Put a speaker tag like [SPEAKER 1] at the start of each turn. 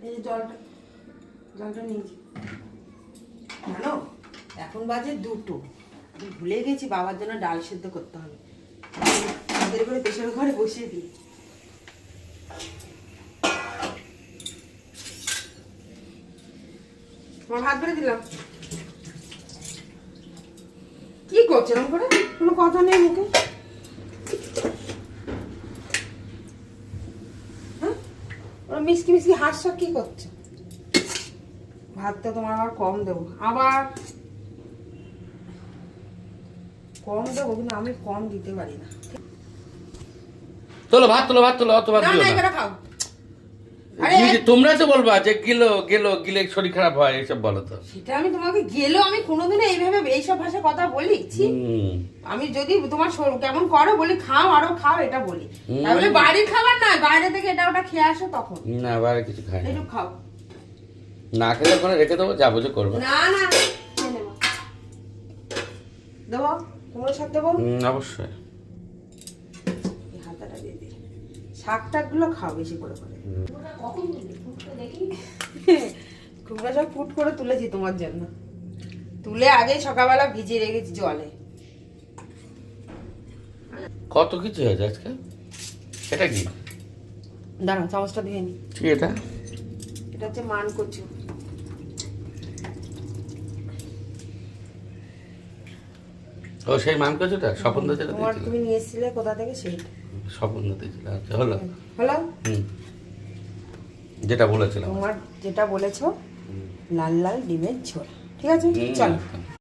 [SPEAKER 1] এই যে জলটা নিয়েছি জানো, এখন বাজে 2টো। আমি ভুলে গেছি বাবার জন্য ডাল সেদ্ধ করতে হবে। তাদের করে প্রেশার ঘরে বসিয়ে দিই। তোমার ভাত বেড়ে দিলাম। কি করছে এরকম করে? কোনো কথা নেই মুখে। হ্যাঁ, ওরা মিষ্টি মিষ্টি হাসছা কি করছে? ভাতটা তোমার আবার কম দেবো, আবার কম দেবো, কিন্তু আমি কম দিতে পারি না।
[SPEAKER 2] তোলো ভাত তোলো অত ভাত দিও না।
[SPEAKER 1] খাও।
[SPEAKER 2] তোমরা তো বলবা যে গিলে শরীর খারাপ হয়, এইসব বলো তো।
[SPEAKER 1] সেটা আমি তোমাকে আমি কোনোদিনও এইভাবে এইসব ভাষায় কথা বলি? আমি যদি তোমার কেমন করো বলি খাও, আরো খাও, এটা বলি। তাহলে বাড়ির খাবার না, বাইরে থেকে এটা ওটা খেয়ে আসো তখন।
[SPEAKER 2] না, বাইরে কিছু খাই না।
[SPEAKER 1] একটু খাও।
[SPEAKER 2] না খেলে ওখানে রেখে দেবো, যা বুঝে করবো।
[SPEAKER 1] না দেবো, কুমড়ো শাক দেবো
[SPEAKER 2] অবশ্যই।
[SPEAKER 1] হাতাটা দিয়ে দিই। শাক টাক গুলো খাও বেশি করে করে। কুমড়ো শাক ফুট করে তুলেছি তোমার জন্য। তুলে আগেই সকালবেলা ভিজিয়ে রেখেছি জলে।
[SPEAKER 2] কত কিছু হয়েছে আজকে। এটা কি?
[SPEAKER 1] দাঁড়াও চামচটা ধুয়ে নি।
[SPEAKER 2] কি এটা?
[SPEAKER 1] এটা হচ্ছে মান কচু।
[SPEAKER 2] ও সেই মান কচুটা স্বপন দা যেটা
[SPEAKER 1] তোমার
[SPEAKER 2] দিয়েছিল।
[SPEAKER 1] তুমি নিয়ে এসেছিলে কোথা থেকে সেইটা?
[SPEAKER 2] স্বপন দা দিয়েছিল। আচ্ছা হলো। যেটা বলেছিলাম।
[SPEAKER 1] তোমার যেটা বলেছো লাল লাল ডিমের ঝোল। ঠিক আছে চলো।